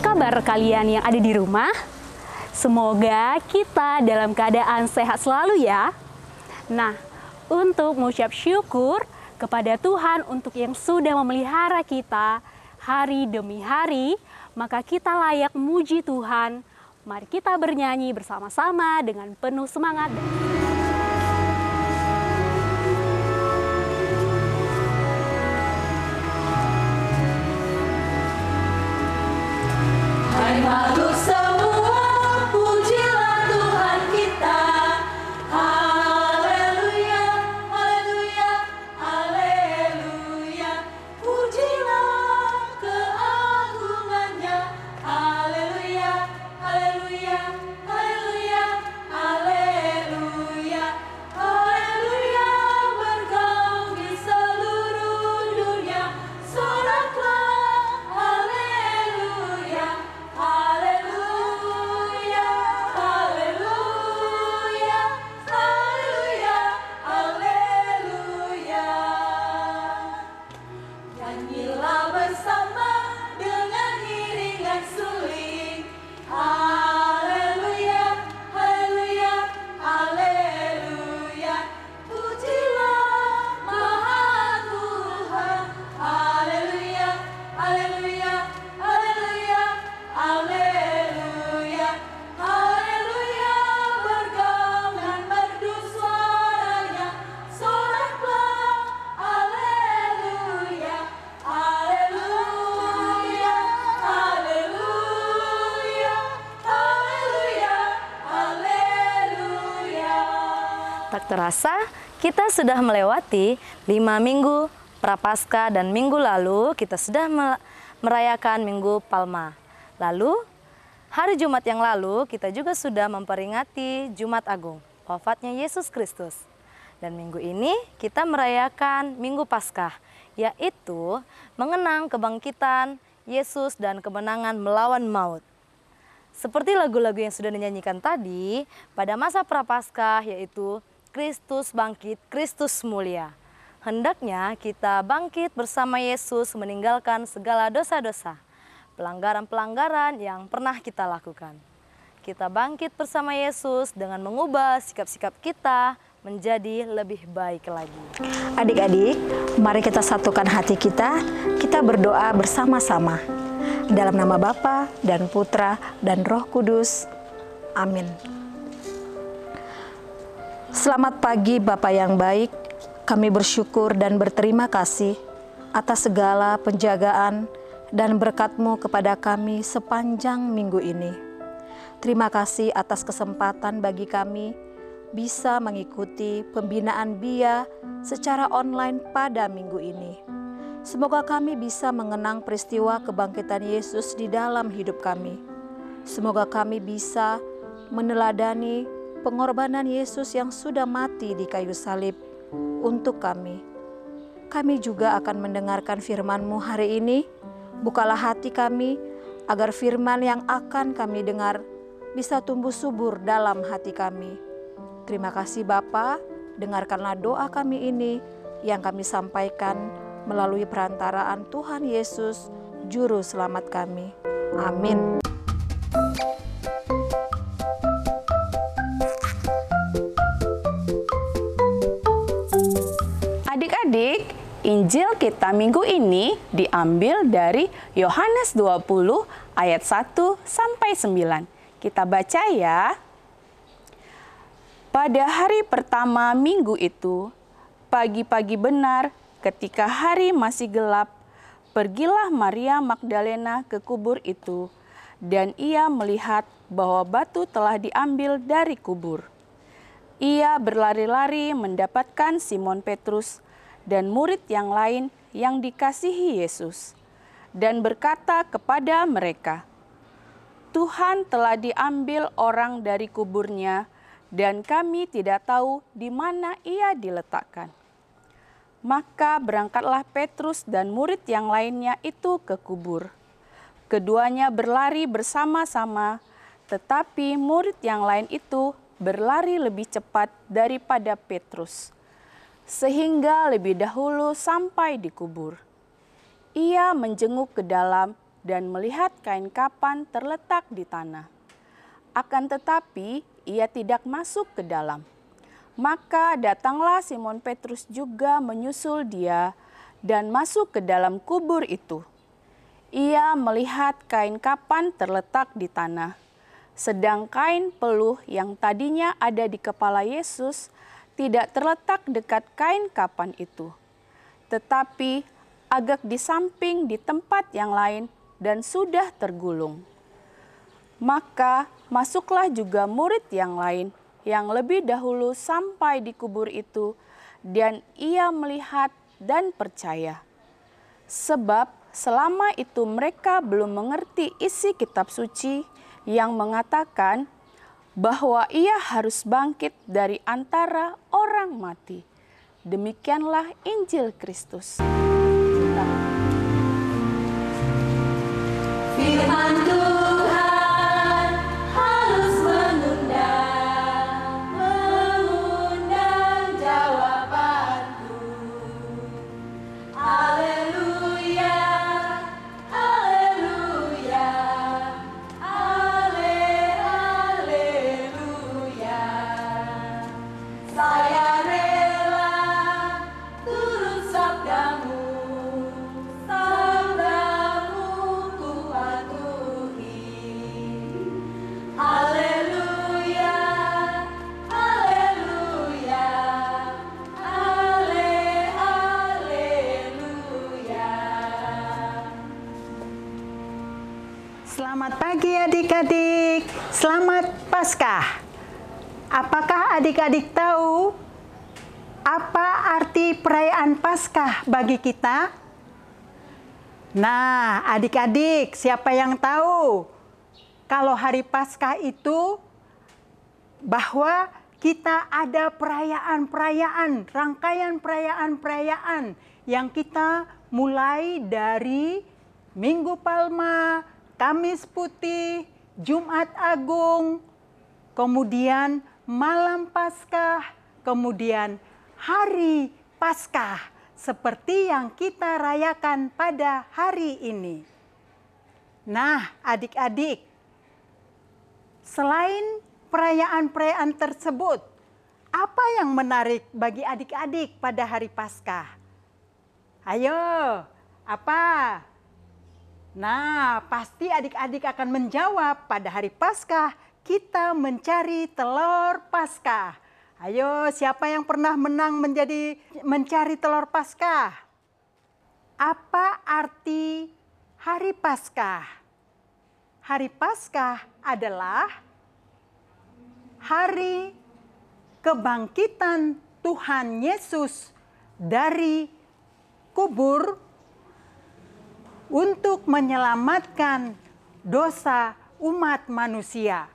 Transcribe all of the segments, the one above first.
kabar kalian yang ada di rumah? Semoga kita dalam keadaan sehat selalu ya. Nah, untuk mengucap syukur kepada Tuhan untuk yang sudah memelihara kita hari demi hari, maka kita layak memuji Tuhan. Mari kita bernyanyi bersama-sama dengan penuh semangat. Hai makhluk semua, pujilah Tuhan kita. Haleluya, haleluya, haleluya. Pujilah keagungannya. Haleluya, haleluya, haleluya, haleluya. Haleluya, bergaung di seluruh dunia. Soraklah, haleluya. Haleluya, haleluya, haleluya, haleluya. Nyanyilah bersama dengan iringan suling. Haleluya, haleluya, haleluya. Pujilah Maha Tuhan. Haleluya, haleluya, haleluya. Haleluya, haleluya, bergaung dan merdu suaranya. Soraklah, haleluya, haleluya, haleluya, haleluya, haleluya. Tak terasa, kita sudah melewati 5 minggu Prapaskah dan minggu lalu kita sudah merayakan Minggu Palma. Lalu, hari Jumat yang lalu kita juga sudah memperingati Jumat Agung, wafatnya Yesus Kristus. Dan minggu ini kita merayakan Minggu Paskah, yaitu mengenang kebangkitan Yesus dan kemenangan melawan maut. Seperti lagu-lagu yang sudah dinyanyikan tadi, pada masa Prapaskah yaitu Kristus bangkit, Kristus mulia. Hendaknya kita bangkit bersama Yesus meninggalkan segala dosa-dosa, pelanggaran-pelanggaran yang pernah kita lakukan. Kita bangkit bersama Yesus dengan mengubah sikap-sikap kita menjadi lebih baik lagi. Adik-adik, mari kita satukan hati kita berdoa bersama-sama. Dalam nama Bapa dan Putra dan Roh Kudus. Amin. Selamat pagi Bapa yang baik, kami bersyukur dan berterima kasih atas segala penjagaan dan berkat-Mu kepada kami sepanjang minggu ini. Terima kasih atas kesempatan bagi kami bisa mengikuti pembinaan BIA secara online pada minggu ini. Semoga kami bisa mengenang peristiwa kebangkitan Yesus di dalam hidup kami. Semoga kami bisa meneladani pengorbanan Yesus yang sudah mati di kayu salib untuk kami. Kami juga akan mendengarkan firman-Mu hari ini. Bukalah hati kami agar firman yang akan kami dengar bisa tumbuh subur dalam hati kami. Terima kasih Bapa, dengarkanlah doa kami ini yang kami sampaikan melalui perantaraan Tuhan Yesus, Juru Selamat kami. Amin. Adik-adik, Injil kita minggu ini diambil dari Yohanes 20 ayat 1 sampai 9. Kita baca ya. Pada hari pertama minggu itu, pagi-pagi benar ketika hari masih gelap, pergilah Maria Magdalena ke kubur itu, dan ia melihat bahwa batu telah diambil dari kubur. Ia berlari-lari mendapatkan Simon Petrus dan murid yang lain yang dikasihi Yesus, dan berkata kepada mereka, "Tuhan telah diambil orang dari kuburnya, dan kami tidak tahu di mana ia diletakkan." Maka berangkatlah Petrus dan murid yang lainnya itu ke kubur. Keduanya berlari bersama-sama, tetapi murid yang lain itu berlari lebih cepat daripada Petrus, sehingga lebih dahulu sampai di kubur. Ia menjenguk ke dalam dan melihat kain kapan terletak di tanah. Akan tetapi ia tidak masuk ke dalam. Maka datanglah Simon Petrus juga menyusul dia dan masuk ke dalam kubur itu. Ia melihat kain kapan terletak di tanah, sedang kain peluh yang tadinya ada di kepala Yesus tidak terletak dekat kain kapan itu, tetapi agak di samping di tempat yang lain dan sudah tergulung. Maka masuklah juga murid yang lain yang lebih dahulu sampai di kubur itu, dan ia melihat dan percaya. Sebab selama itu mereka belum mengerti isi kitab suci yang mengatakan bahwa ia harus bangkit dari antara orang mati. Demikianlah Injil Kristus. Firman Tuhan harus mengundang jawabanku. Haleluya, haleluya, haleluya. Saya rela turut sabdamu, sabdamu ku patuhi. Haleluya, haleluya, haleluya. Selamat pagi adik-adik, selamat Paskah. Apakah adik-adik tahu apa arti perayaan Paskah bagi kita? Nah, adik-adik, siapa yang tahu kalau hari Paskah itu bahwa kita ada perayaan-perayaan, rangkaian perayaan-perayaan yang kita mulai dari Minggu Palma, Kamis Putih, Jumat Agung, kemudian Malam Paskah, kemudian Hari Paskah, seperti yang kita rayakan pada hari ini. Nah, adik-adik, selain perayaan-perayaan tersebut, apa yang menarik bagi adik-adik pada hari Paskah? Ayo, apa? Nah, pasti adik-adik akan menjawab, pada hari Paskah kita mencari telur Paskah. Ayo, siapa yang pernah mencari telur Paskah? Apa arti hari Paskah? Hari Paskah adalah hari kebangkitan Tuhan Yesus dari kubur untuk menyelamatkan dosa umat manusia.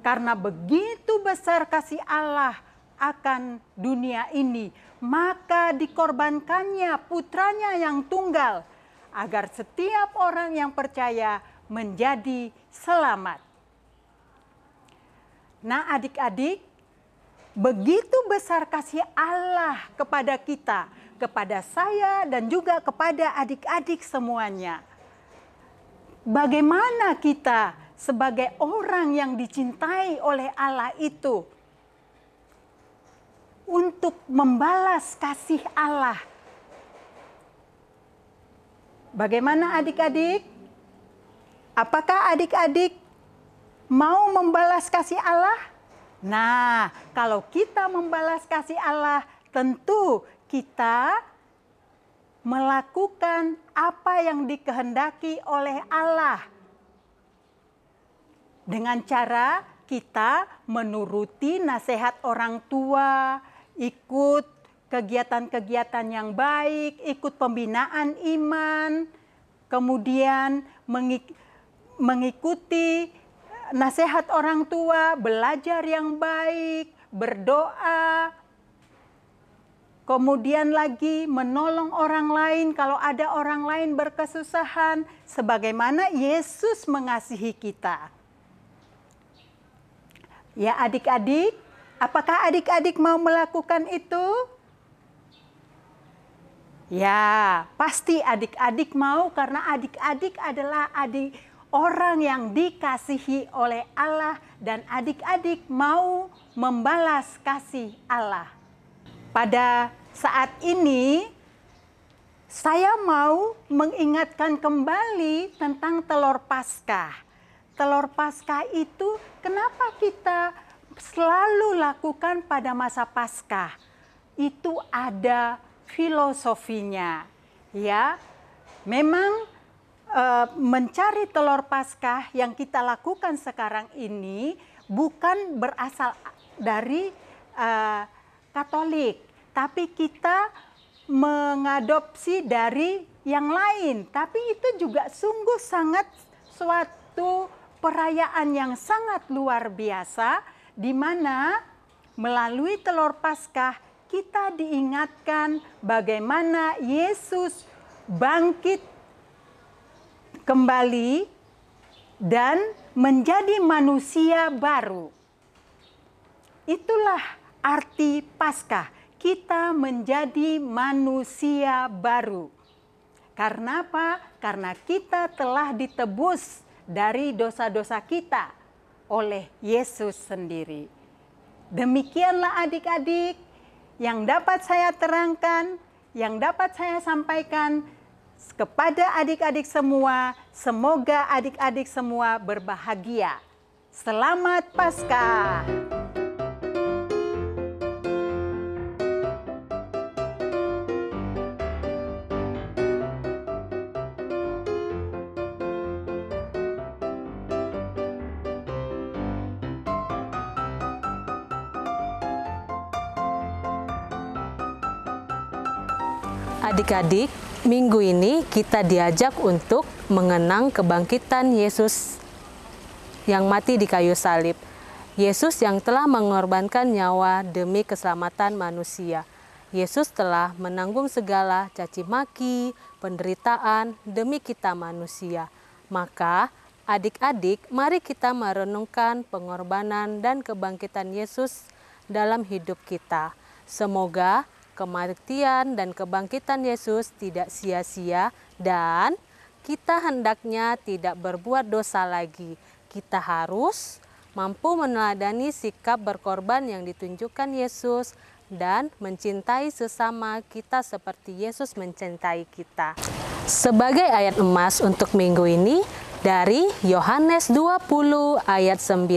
Karena begitu besar kasih Allah akan dunia ini, maka dikorbankannya putranya yang tunggal, agar setiap orang yang percaya menjadi selamat. Nah adik-adik, begitu besar kasih Allah kepada kita, kepada saya dan juga kepada adik-adik semuanya. Bagaimana kita sebagai orang yang dicintai oleh Allah itu untuk membalas kasih Allah? Bagaimana adik-adik? Apakah adik-adik mau membalas kasih Allah? Nah, kalau kita membalas kasih Allah, tentu kita melakukan apa yang dikehendaki oleh Allah. Dengan cara kita menuruti nasihat orang tua, ikut kegiatan-kegiatan yang baik, ikut pembinaan iman, kemudian mengikuti nasihat orang tua, belajar yang baik, berdoa, kemudian lagi menolong orang lain kalau ada orang lain berkesusahan, sebagaimana Yesus mengasihi kita. Ya adik-adik, apakah adik-adik mau melakukan itu? Ya, pasti adik-adik mau karena adik-adik adalah orang yang dikasihi oleh Allah dan adik-adik mau membalas kasih Allah. Pada saat ini saya mau mengingatkan kembali tentang telur Paskah. Telur Paskah itu kenapa kita selalu lakukan pada masa Paskah? Itu ada filosofinya, ya. Memang mencari telur Paskah yang kita lakukan sekarang ini bukan berasal dari Katolik, tapi kita mengadopsi dari yang lain. Tapi itu juga sungguh sangat suatu perayaan yang sangat luar biasa, di mana melalui telur Paskah kita diingatkan bagaimana Yesus bangkit kembali dan menjadi manusia baru. Itulah arti Paskah, kita menjadi manusia baru. Karena apa? Karena kita telah ditebus dari dosa-dosa kita oleh Yesus sendiri. Demikianlah adik-adik yang dapat saya terangkan, yang dapat saya sampaikan kepada adik-adik semua. Semoga adik-adik semua berbahagia. Selamat Paskah! Adik-adik, minggu ini kita diajak untuk mengenang kebangkitan Yesus yang mati di kayu salib. Yesus yang telah mengorbankan nyawa demi keselamatan manusia. Yesus telah menanggung segala caci maki, penderitaan demi kita manusia. Maka adik-adik, mari kita merenungkan pengorbanan dan kebangkitan Yesus dalam hidup kita. Semoga kematian dan kebangkitan Yesus tidak sia-sia dan kita hendaknya tidak berbuat dosa lagi. Kita harus mampu meneladani sikap berkorban yang ditunjukkan Yesus dan mencintai sesama kita seperti Yesus mencintai kita. Sebagai ayat emas untuk minggu ini dari Yohanes 20 ayat 9.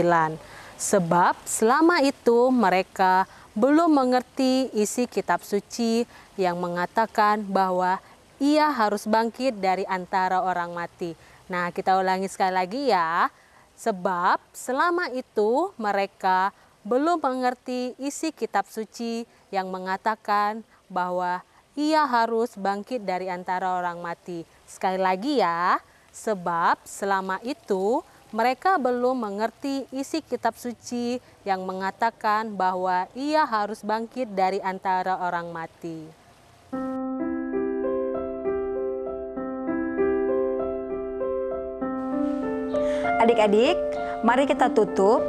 Sebab selama itu mereka belum mengerti isi kitab suci yang mengatakan bahwa ia harus bangkit dari antara orang mati. Nah, kita ulangi sekali lagi ya. Sebab selama itu mereka belum mengerti isi kitab suci yang mengatakan bahwa ia harus bangkit dari antara orang mati. Sekali lagi ya. Sebab selama itu mereka belum mengerti isi kitab suci yang mengatakan bahwa ia harus bangkit dari antara orang mati. Adik-adik, mari kita tutup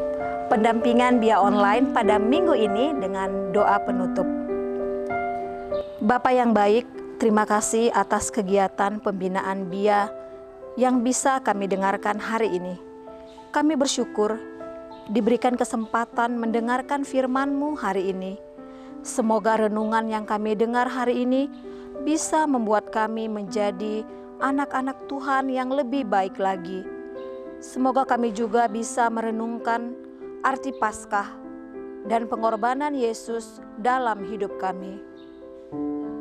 pendampingan BIA online pada minggu ini dengan doa penutup. Bapa yang baik, terima kasih atas kegiatan pembinaan BIA yang bisa kami dengarkan hari ini. Kami bersyukur diberikan kesempatan mendengarkan firman-Mu hari ini. Semoga renungan yang kami dengar hari ini bisa membuat kami menjadi anak-anak Tuhan yang lebih baik lagi. Semoga kami juga bisa merenungkan arti Paskah dan pengorbanan Yesus dalam hidup kami.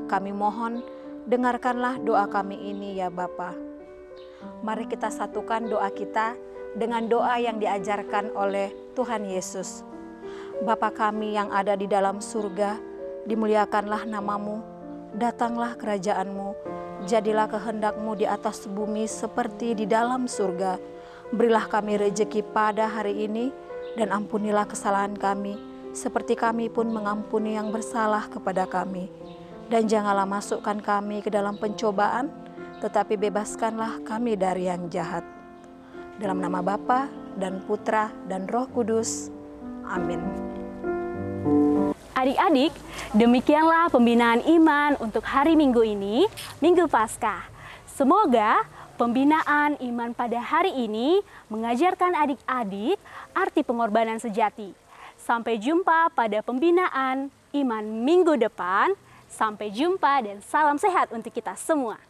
Kami mohon, dengarkanlah doa kami ini ya Bapa. Mari kita satukan doa kita dengan doa yang diajarkan oleh Tuhan Yesus. Bapa kami yang ada di dalam surga, dimuliakanlah nama-Mu, datanglah kerajaan-Mu, jadilah kehendak-Mu di atas bumi seperti di dalam surga. Berilah kami rejeki pada hari ini, dan ampunilah kesalahan kami, seperti kami pun mengampuni yang bersalah kepada kami. Dan janganlah masukkan kami ke dalam pencobaan, tetapi bebaskanlah kami dari yang jahat. Dalam nama Bapa dan Putra dan Roh Kudus. Amin. Adik-adik, demikianlah pembinaan iman untuk hari Minggu ini, Minggu Paskah. Semoga pembinaan iman pada hari ini mengajarkan adik-adik arti pengorbanan sejati. Sampai jumpa pada pembinaan iman minggu depan. Sampai jumpa dan salam sehat untuk kita semua.